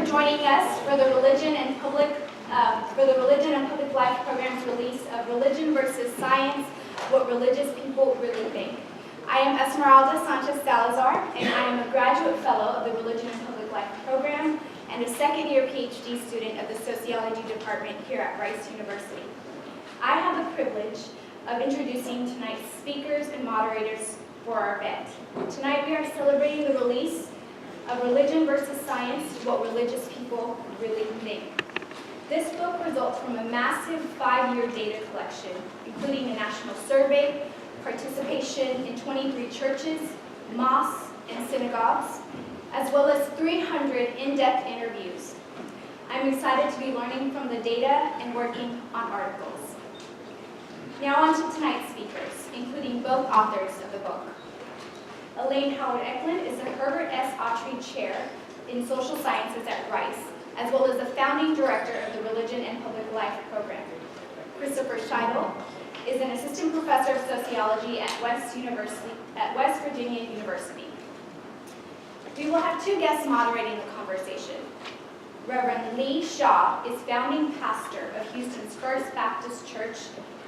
for joining us for the Religion and Public Life program's release of Religion versus Science, What Religious People Really Think. I am Esmeralda Sanchez Salazar, and I am a graduate fellow of the Religion and Public Life program and a second-year PhD student of the Sociology Department here at Rice University. I have the privilege of introducing tonight's speakers and moderators for our event. Tonight we are celebrating the release of Religion versus Science, What Religious People Really Think. This book results from a massive 5-year data collection, including a national survey, participation in 23 churches, mosques, and synagogues, as well as 300 in-depth interviews. I'm excited to be learning from the data and working on articles. Now on to tonight's speakers, including both authors of the book. Elaine Ecklund is the Herbert S. Autry Chair in Social Sciences at Rice, as well as the founding director of the Religion and Public Life program. Christopher Scheitle is an assistant professor of sociology at West Virginia University. We will have two guests moderating the conversation. Reverend Lee Shaw is founding pastor of Houston's First Baptist Church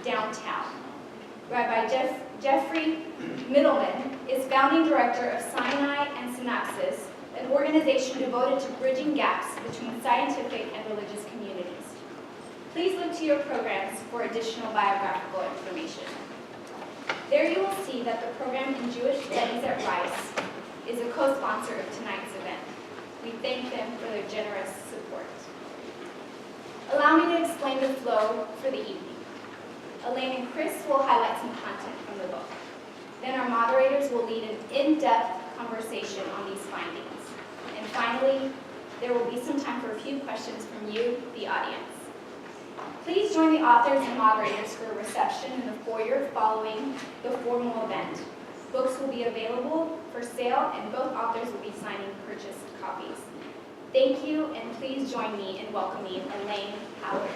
downtown. Rabbi Geoffrey Mitelman is founding director of Sinai and Synapses, an organization devoted to bridging gaps between scientific and religious communities. Please look to your programs for additional biographical information. There you will see that the program in Jewish Studies at Rice is a co-sponsor of tonight's event. We thank them for their generous support. Allow me to explain the flow for the evening. Elaine and Chris will highlight some content from the book. Then our moderators will lead an in-depth conversation on these findings. And finally, there will be some time for a few questions from you, the audience. Please join the authors and moderators for a reception in the foyer following the formal event. Books will be available for sale, and both authors will be signing purchased copies. Thank you, and please join me in welcoming Elaine Ecklund.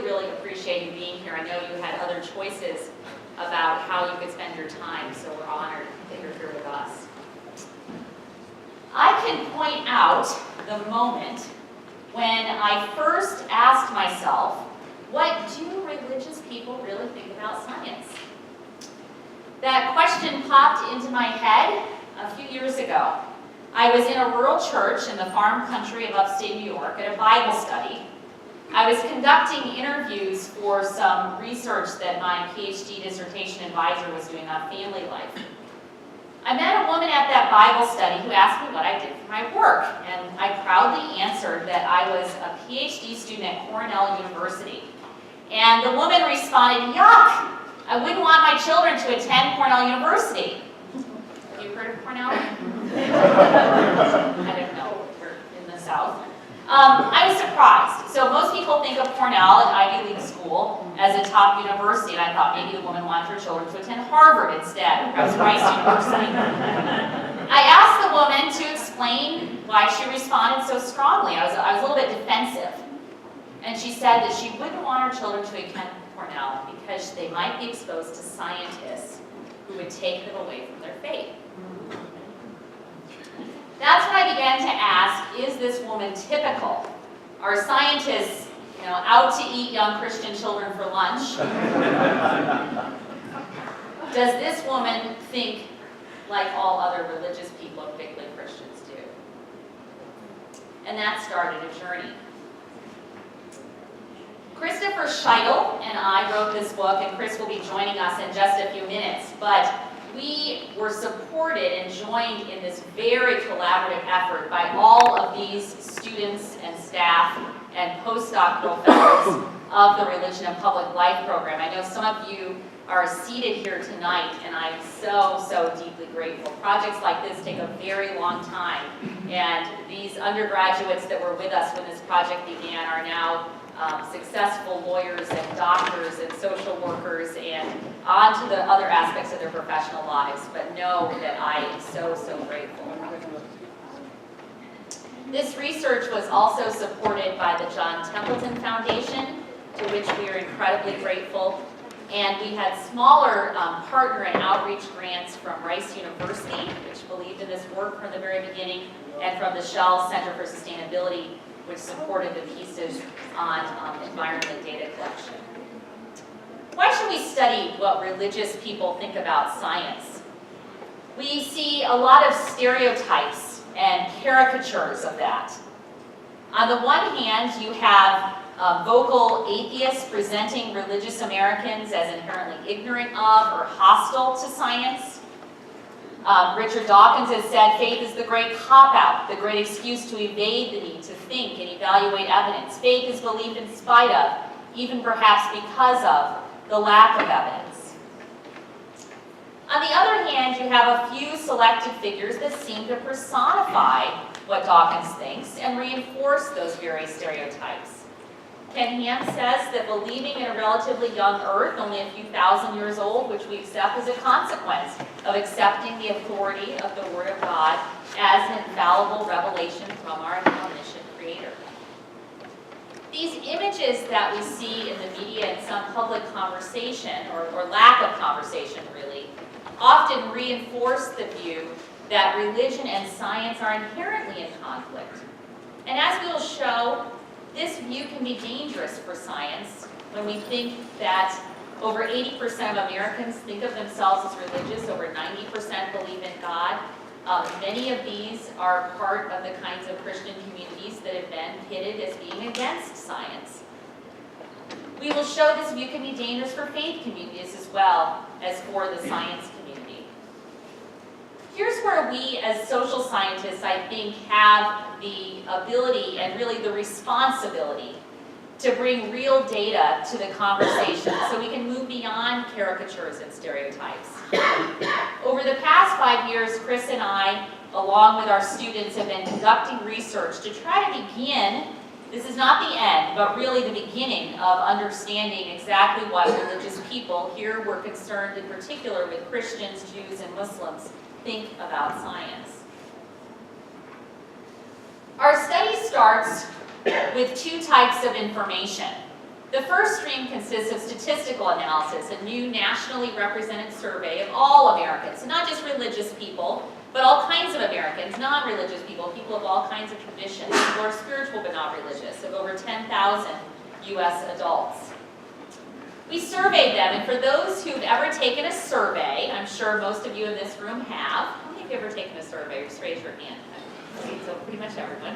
Really appreciate you being here. I know you had other choices about how you could spend your time, so we're honored that you're here with us. I can point out the moment when I first asked myself, what do religious people really think about science? That question popped into my head a few years ago. I was in a rural church in the farm country of upstate New York at a Bible study. I was conducting interviews for some research that my PhD dissertation advisor was doing on family life. I met a woman at that Bible study who asked me what I did for my work, and I proudly answered that I was a PhD student at Cornell University. And the woman responded, "Yuck! I wouldn't want my children to attend Cornell University." Have you heard of Cornell? I don't know, we're in the South. I was surprised. So most people think of Cornell, an Ivy League school, as a top university, and I thought maybe the woman wanted her children to attend Harvard instead, or perhaps Rice University. I asked the woman to explain why she responded so strongly. I was a little bit defensive. And she said that she wouldn't want her children to attend Cornell because they might be exposed to scientists who would take them away from their faith. That's when I began to ask, is this woman typical? Are scientists, out to eat young Christian children for lunch? Does this woman think like all other religious people, particularly Christians, do? And that started a journey. Christopher Scheitle and I wrote this book, and Chris will be joining us in just a few minutes, but we were supported and joined in this very collaborative effort by all of these students and staff and postdoctoral fellows of the Religion and Public Life program. I know some of you are seated here tonight, and I'm so deeply grateful. Projects like this take a very long time, and these undergraduates that were with us when this project began are now successful lawyers and doctors and social workers and on to the other aspects of their professional lives, but know that I am so grateful. This research was also supported by the John Templeton Foundation, to which we are incredibly grateful. And we had smaller partner and outreach grants from Rice University, which believed in this work from the very beginning, and from the Shell Center for Sustainability, which supported the pieces on environment data collection. Why should we study what religious people think about science? We see a lot of stereotypes and caricatures of that. On the one hand, you have vocal atheists presenting religious Americans as inherently ignorant of or hostile to science. Richard Dawkins has said faith is the great cop-out, the great excuse to evade the need to think and evaluate evidence. Faith is believed in spite of, even perhaps because of, the lack of evidence. On the other hand, you have a few selected figures that seem to personify what Dawkins thinks and reinforce those very stereotypes. Ken Ham says that believing in a relatively young Earth, only a few thousand years old, which we accept as a consequence of accepting the authority of the Word of God as an infallible revelation from our omniscient Creator. These images that we see in the media and some public conversation, or lack of conversation really, often reinforce the view that religion and science are inherently in conflict. And as we will show, this view can be dangerous for science when we think that over 80% of Americans think of themselves as religious, over 90% believe in God. Many of these are part of the kinds of Christian communities that have been pitted as being against science. We will show this view can be dangerous for faith communities as well as for the science community. Here's where we as social scientists, I think, have the ability and really the responsibility to bring real data to the conversation so we can move beyond caricatures and stereotypes. Over the past 5 years, Chris and I, along with our students, have been conducting research to try to begin, this is not the end, but really the beginning of understanding exactly what religious people, here we're concerned in particular with Christians, Jews, and Muslims, think about science. Our study starts with two types of information. The first stream consists of statistical analysis, a new nationally represented survey of all Americans, so not just religious people, but all kinds of Americans, non-religious people, people of all kinds of traditions, who are spiritual but not religious, of over 10,000 U.S. adults. We surveyed them, and for those who've ever taken a survey, I'm sure most of you in this room have. How many of you have ever taken a survey? Just raise your hand. Okay, so pretty much everyone.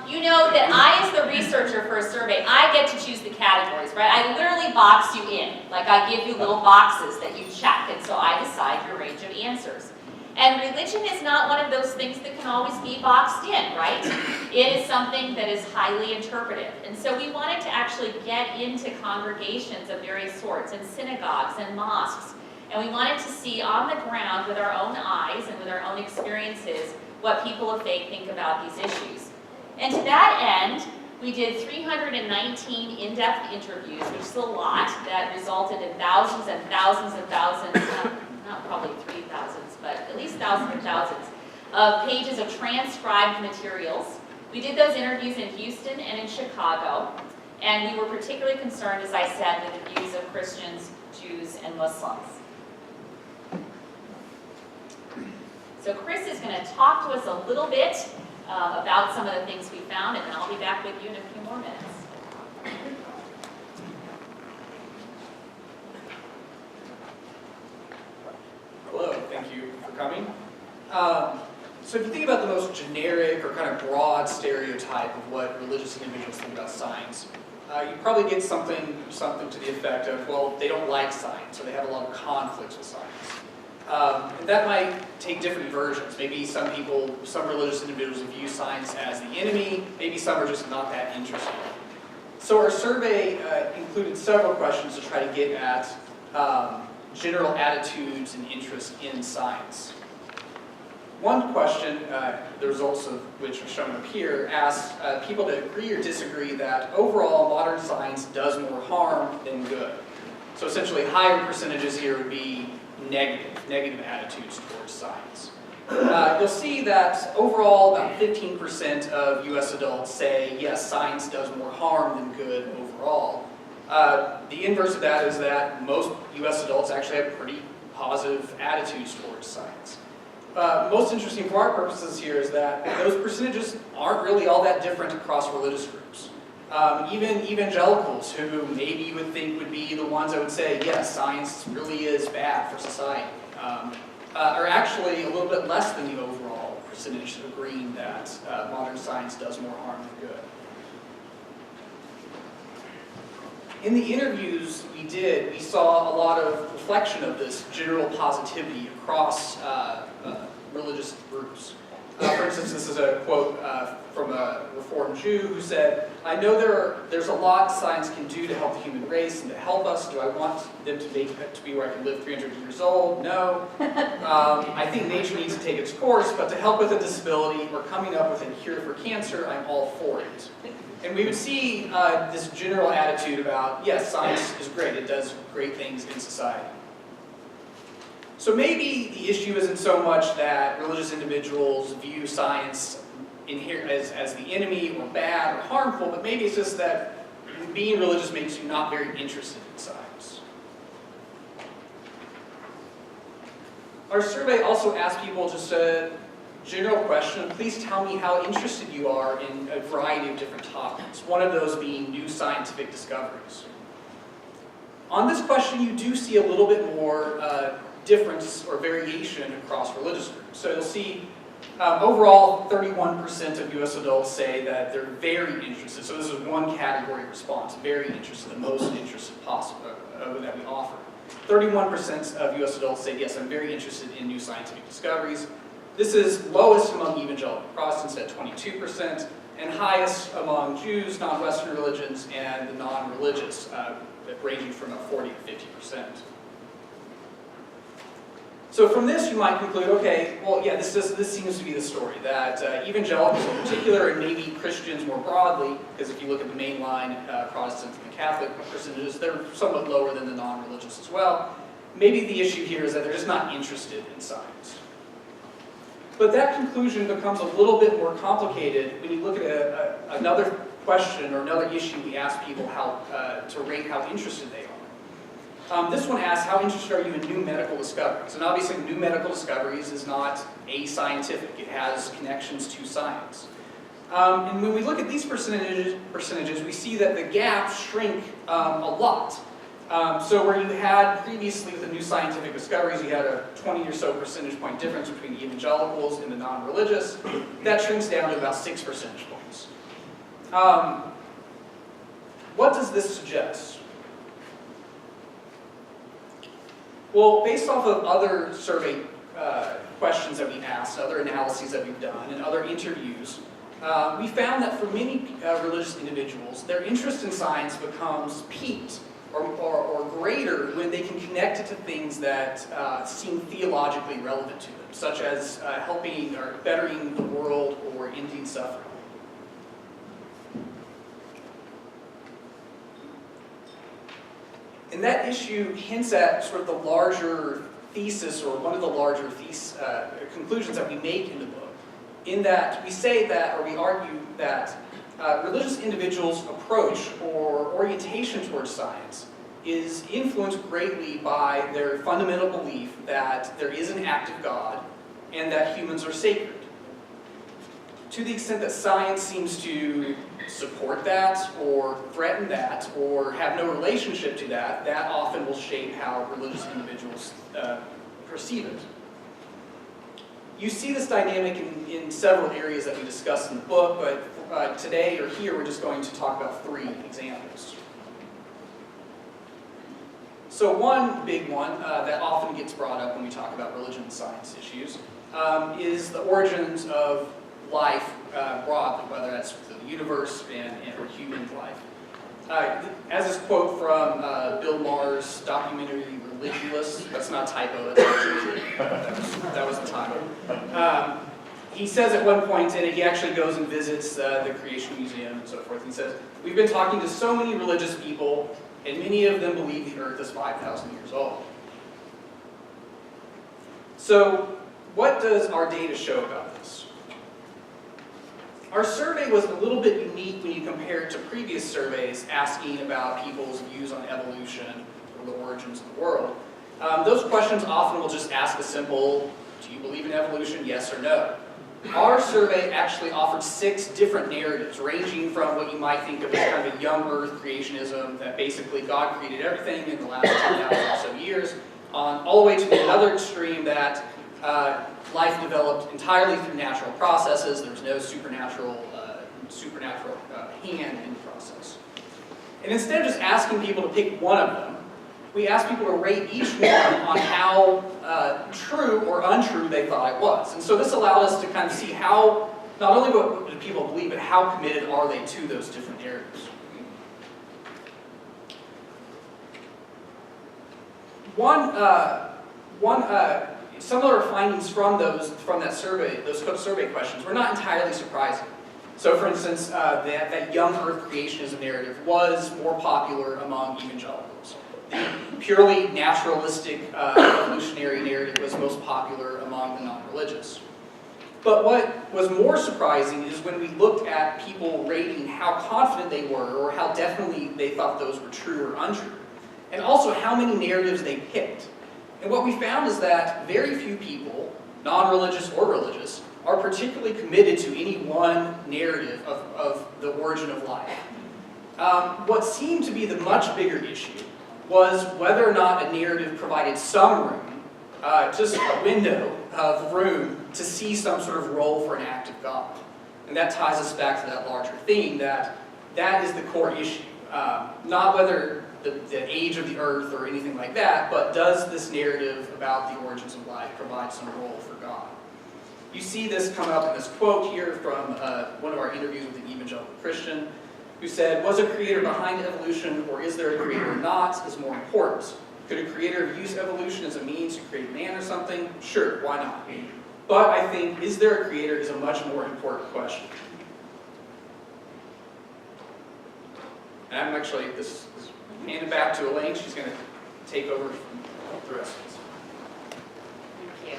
You know that I, as the researcher for a survey, I get to choose the categories, right? I literally box you in. Like I give you little boxes that you check, and so I decide your range of answers. And religion is not one of those things that can always be boxed in, right? It is something that is highly interpretive. And so we wanted to actually get into congregations of various sorts, and synagogues and mosques. And we wanted to see on the ground with our own eyes and with our own experiences what people of faith think about these issues. And to that end, we did 319 in-depth interviews, which is a lot, that resulted in thousands and thousands and thousands, not probably 3,000s, but at least thousands and thousands of pages of transcribed materials. We did those interviews in Houston and in Chicago, and we were particularly concerned, as I said, with the views of Christians, Jews, and Muslims. So Chris is going to talk to us a little bit about some of the things we found, and then I'll be back with you in a few more minutes. Hello, thank you for coming. So if you think about the most generic or kind of broad stereotype of what religious individuals think about science, you probably get something to the effect of, well, they don't like science, or they have a lot of conflicts with science. And that might take different versions. Maybe some religious individuals view science as the enemy. Maybe some are just not that interested. So our survey included several questions to try to get at general attitudes and interest in science. One question, the results of which are shown up here, asks people to agree or disagree that overall modern science does more harm than good. So essentially higher percentages here would be negative attitudes towards science. You'll see that overall about 15% of US adults say yes, science does more harm than good overall. The inverse of that is that most US adults actually have pretty positive attitudes towards science. Most interesting for our purposes here is that those percentages aren't really all that different across religious groups. Even evangelicals, who maybe you would think would be the ones that would say, yes, science really is bad for society, are actually a little bit less than the overall percentage agreeing that modern science does more harm than good. In the interviews we did, we saw a lot of reflection of this general positivity across religious groups. For instance, this is a quote from a Reformed Jew who said, "I know there's a lot science can do to help the human race and to help us. Do I want them to make it to be where I can live 300 years old? No. I think nature needs to take its course, but to help with a disability or coming up with a cure for cancer, I'm all for it." And we would see this general attitude about, yes, science is great. It does great things in society. So maybe the issue isn't so much that religious individuals view science as the enemy or bad or harmful, but maybe it's just that being religious makes you not very interested in science. Our survey also asked people just a general question: please tell me how interested you are in a variety of different topics, one of those being new scientific discoveries. On this question, you do see a little bit more difference or variation across religious groups. So you'll see overall 31% of US adults say that they're very interested. So this is one category response, very interested, the most interested possible that we offer. 31% of US adults say, yes, I'm very interested in new scientific discoveries. This is lowest among evangelical Protestants at 22%, and highest among Jews, non-Western religions, and the non-religious, ranging from 40 to 50%. So from this, you might conclude, okay, well, yeah, this seems to be the story, that evangelicals in particular, and maybe Christians more broadly, because if you look at the mainline Protestants and the Catholic percentages, they're somewhat lower than the non-religious as well. Maybe the issue here is that they're just not interested in science. But that conclusion becomes a little bit more complicated when you look at another question or another issue we ask people to rate how interested they are. This one asks, how interested are you in new medical discoveries? And obviously, new medical discoveries is not ascientific. It has connections to science. And when we look at these percentages, we see that the gaps shrink a lot. So where you had previously with the new scientific discoveries, you had a 20 or so percentage point difference between the evangelicals and the non-religious. That shrinks down to about 6 percentage points. What does this suggest? Well, based off of other survey questions that we've asked, other analyses that we've done, and other interviews, we found that for many religious individuals, their interest in science becomes piqued or greater when they can connect it to things that seem theologically relevant to them, such as helping or bettering the world or ending suffering. And that issue hints at sort of the larger thesis, or one of the larger conclusions that we make in the book, in that we say that, or we argue that religious individuals' approach or orientation towards science is influenced greatly by their fundamental belief that there is an active God and that humans are sacred. To the extent that science seems to support that or threaten that or have no relationship to that, that often will shape how religious individuals perceive it. You see this dynamic in several areas that we discussed in the book, but today or here we're just going to talk about 3 examples. So one big one that often gets brought up when we talk about religion and science issues is the origins of life broadly, whether that's the universe or human life. As this quote from Bill Maher's documentary Religulous, that's not a typo, that's actually, that was the title. He says at one point, and he actually goes and visits the Creation Museum and so forth, he says, "We've been talking to so many religious people, and many of them believe the earth is 5,000 years old." So, what does our data show about this? Our survey was a little bit unique when you compare it to previous surveys asking about people's views on evolution or the origins of the world. Those questions often will just ask a simple, do you believe in evolution, yes or no? Our survey actually offered 6 different narratives, ranging from what you might think of as kind of a young earth creationism, that basically God created everything in the last 10,000 or so years, all the way to the other extreme that life developed entirely through natural processes. There's no supernatural hand in the process. And instead of just asking people to pick one of them, we asked people to rate each one on how true or untrue they thought it was. And so this allowed us to kind of see how, not only what do people believe, but how committed are they to those different narratives. Some of our findings from that survey, those survey questions, were not entirely surprising. So, for instance, that young Earth creationism narrative was more popular among evangelicals. The purely naturalistic evolutionary narrative was most popular among the non-religious. But what was more surprising is when we looked at people rating how confident they were or how definitely they thought those were true or untrue, and also how many narratives they picked. And what we found is that very few people, non-religious or religious, are particularly committed to any one narrative of the origin of life. What seemed to be the much bigger issue was whether or not a narrative provided some room, just a window of room, to see some sort of role for an act of God. And that ties us back to that larger theme that is the core issue. Not whether the age of the earth or anything like that, but does this narrative about the origins of life provide some role for God? You see this come up in this quote here from one of our interviews with an evangelical Christian who said, "Was a creator behind evolution, or is there a creator or not, is more important. Could a creator use evolution as a means to create man or something? Sure, why not? But I think, is there a creator is a much more important question." And I'm actually, this is handed back to Elaine. She's going to take over from the rest of this. Thank you.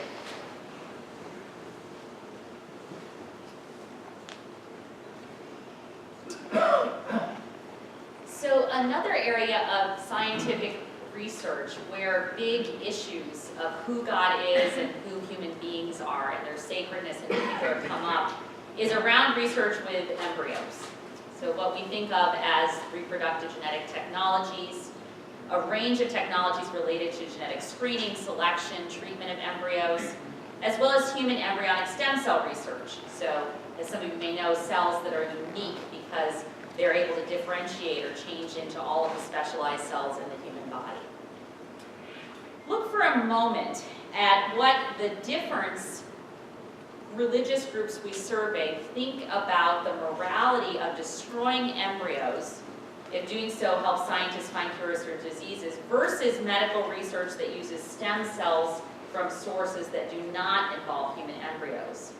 So another area of scientific research where big issues of who God is and who human beings are and their sacredness in particular come up is around research with embryos. So what we think of as reproductive genetic technologies, a range of technologies related to genetic screening, selection, treatment of embryos, as well as human embryonic stem cell research. So, as some of you may know, cells that are unique because they're able to differentiate or change into all of the specialized cells in the human body. Look for a moment at what the difference religious groups we surveyed think about the morality of destroying embryos, if doing so helps scientists find cures for diseases, versus medical research that uses stem cells from sources that do not involve human embryos.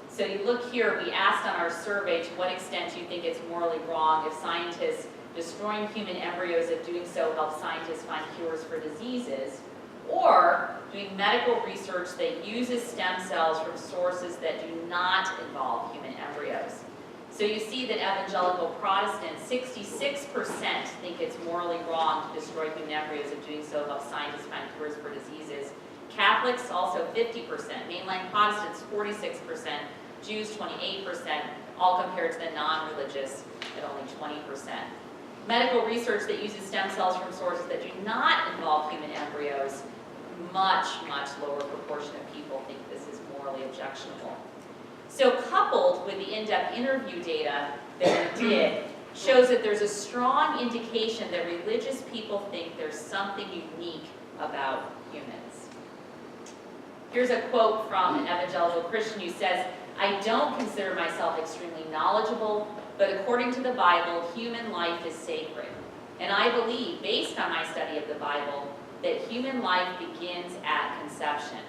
So you look here, we asked on our survey to what extent you think it's morally wrong if scientists destroying human embryos, if doing so helps scientists find cures for diseases, or doing medical research that uses stem cells from sources that do not involve human embryos. So you see that evangelical Protestants, 66% think it's morally wrong to destroy human embryos, if doing so helps scientists find cures for diseases. Catholics, also 50%. Mainline Protestants, 46%. Jews, 28%, all compared to the non-religious at only 20%. Medical research that uses stem cells from sources that do not involve human embryos, much, much lower proportion of people think this is morally objectionable. So coupled with the in-depth interview data that we did, shows that there's a strong indication that religious people think there's something unique about humans. Here's a quote from an evangelical Christian who says, "I don't consider myself extremely knowledgeable but according to the Bible, human life is sacred. And I believe, based on my study of the Bible, that human life begins at conception.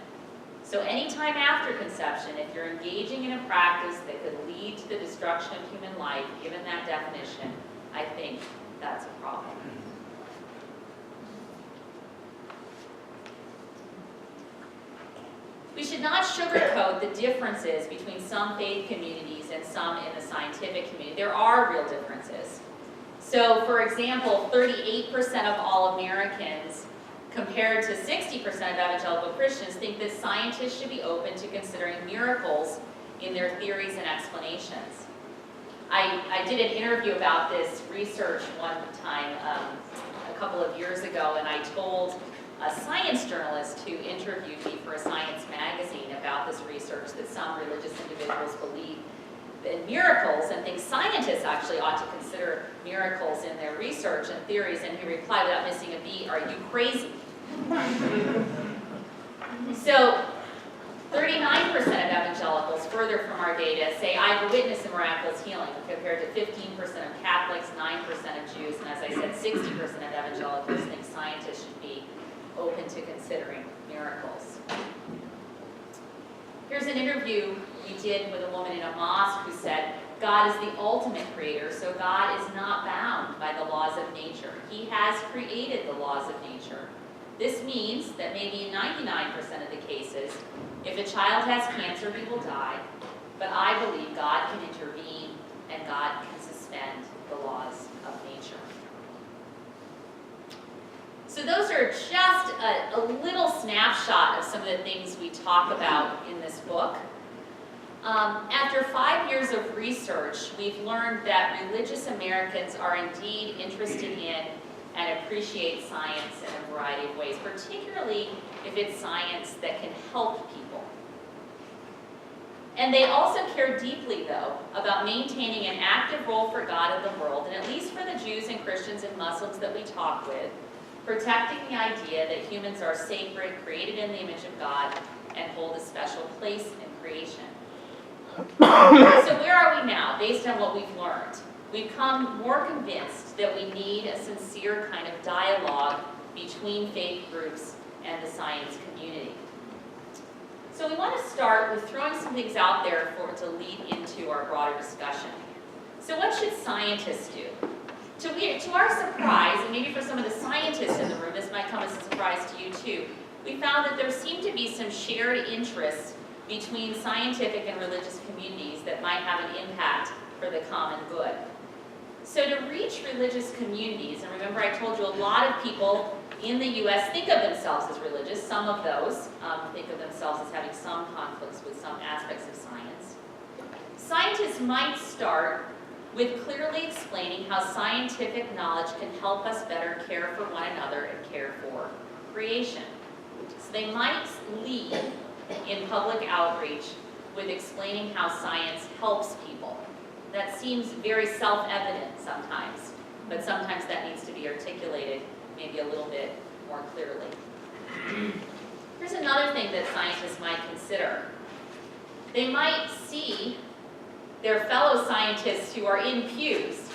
So anytime after conception, if you're engaging in a practice that could lead to the destruction of human life, given that definition, I think that's a problem. We should not sugarcoat the differences between some faith communities and some in the scientific community. There are real differences. So, for example, 38% of all Americans, compared to 60% of evangelical Christians, think that scientists should be open to considering miracles in their theories and explanations. I did an interview about this research one time a couple of years ago, and I told a science journalist who interviewed me for a science magazine about this research that some religious individuals believe in miracles and think scientists actually ought to consider miracles in their research and theories, and he replied without missing a beat, "Are you crazy?" So 39% of evangelicals, further from our data, say, "I've witnessed a miraculous healing," compared to 15% of Catholics, 9% of Jews, and as I said, 60% of evangelicals think scientists should be open to considering miracles. Here's an interview we did with a woman in a mosque who said, "God is the ultimate creator, so God is not bound by the laws of nature. He has created the laws of nature. This means that maybe in 99% of the cases, if a child has cancer, he will die, but I believe God can intervene and God can suspend the laws of nature." So those are just a little snapshot of some of the things we talk about in this book. After 5 years of research, we've learned that religious Americans are indeed interested in and appreciate science in a variety of ways, particularly if it's science that can help people. And they also care deeply, though, about maintaining an active role for God in the world, and at least for the Jews and Christians and Muslims that we talk with, protecting the idea that humans are sacred, created in the image of God, and hold a special place in creation. So where are we now, based on what we've learned? We've become more convinced that we need a sincere kind of dialogue between faith groups and the science community. So we want to start with throwing some things out there to lead into our broader discussion. So what should scientists do? To our surprise, and maybe for some of the scientists in the room, this might come as a surprise to you too, we found that there seemed to be some shared interests between scientific and religious communities that might have an impact for the common good. So to reach religious communities, and remember I told you a lot of people in the U.S. think of themselves as religious, some of those think of themselves as having some conflicts with some aspects of science. Scientists might start with clearly explaining how scientific knowledge can help us better care for one another and care for creation. So they might lead in public outreach with explaining how science helps people. That seems very self-evident sometimes, but sometimes that needs to be articulated maybe a little bit more clearly. Here's another thing that scientists might consider. They might see their fellow scientists who are in pews